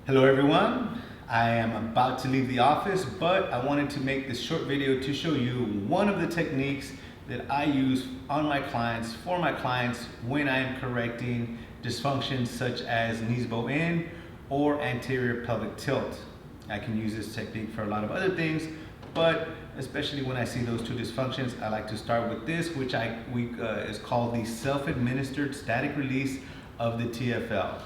Hello everyone, I am about to leave the office, but I wanted to make this short video to show you one of the techniques that I use on my clients, for my clients, when I am correcting dysfunctions such as knees bow in or anterior pelvic tilt. I can use this technique for a lot of other things, but especially when I see those two dysfunctions, I like to start with this, which is called the self-administered static release of the TFL.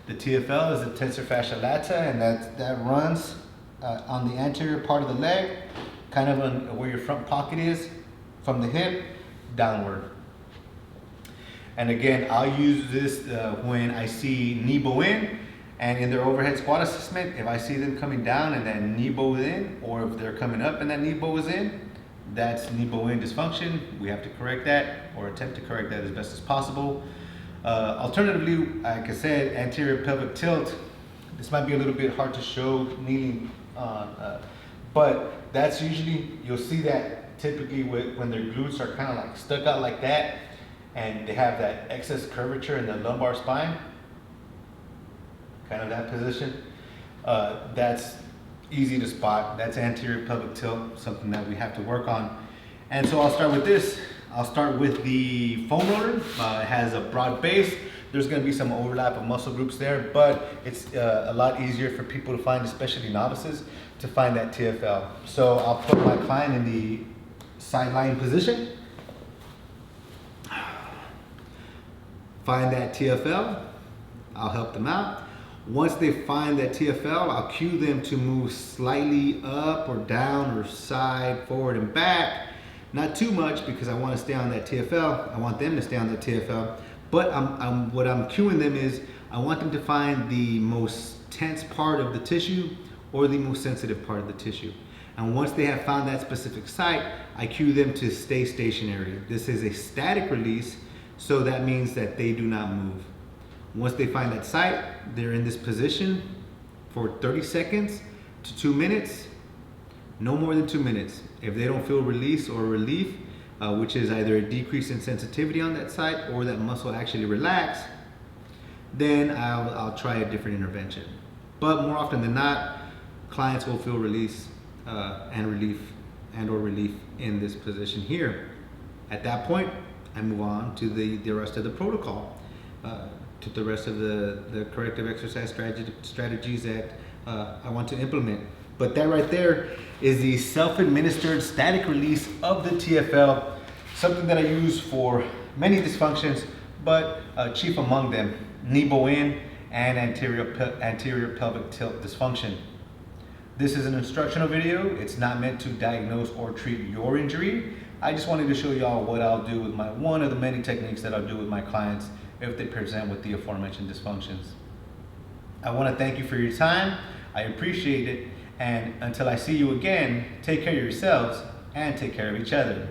The TFL is the tensor fascia lata, and that runs on the anterior part of the leg, kind of on where your front pocket is, from the hip downward. And again, I'll use this when I see knee bow in, and in their overhead squat assessment, if I see them coming down and that knee bow is in, or if they're coming up and that knee bow is in, that's knee bow in dysfunction. We have to correct that, or attempt to correct that as best as possible. Alternatively, like I said, anterior pelvic tilt. This might be a little bit hard to show kneeling, but that's usually, you'll see that typically when their glutes are kind of like stuck out like that, and they have that excess curvature in the lumbar spine, kind of that position. That's easy to spot. That's anterior pelvic tilt, something that we have to work on. And so I'll start with this. I'll start with the foam roller. It has a broad base. There's going to be some overlap of muscle groups there, but it's a lot easier for people to find, especially novices, to find that TFL. So I'll put my client in the side lying position. Find that TFL. I'll help them out. Once they find that TFL, I'll cue them to move slightly up or down or side, forward and back. Not too much, because I want to stay on that TFL. I want them to stay on that TFL. But what I'm cueing them is, I want them to find the most tense part of the tissue or the most sensitive part of the tissue. And once they have found that specific site, I cue them to stay stationary. This is a static release, so that means that they do not move. Once they find that site, they're in this position for 30 seconds to 2 minutes. No more than 2 minutes. If they don't feel release or relief, which is either a decrease in sensitivity on that site or that muscle actually relax, then I'll try a different intervention. But more often than not, clients will feel release and or relief in this position here. At that point, I move on to the rest of the protocol, to the rest of the corrective exercise strategies that I want to implement. But that right there is the self-administered static release of the TFL, something that I use for many dysfunctions, but chief among them, knee bow in and anterior pelvic tilt dysfunction. This is an instructional video. It's not meant to diagnose or treat your injury. I just wanted to show y'all what I'll do with one of the many techniques that I'll do with my clients if they present with the aforementioned dysfunctions. I want to thank you for your time. I appreciate it. And until I see you again, take care of yourselves and take care of each other.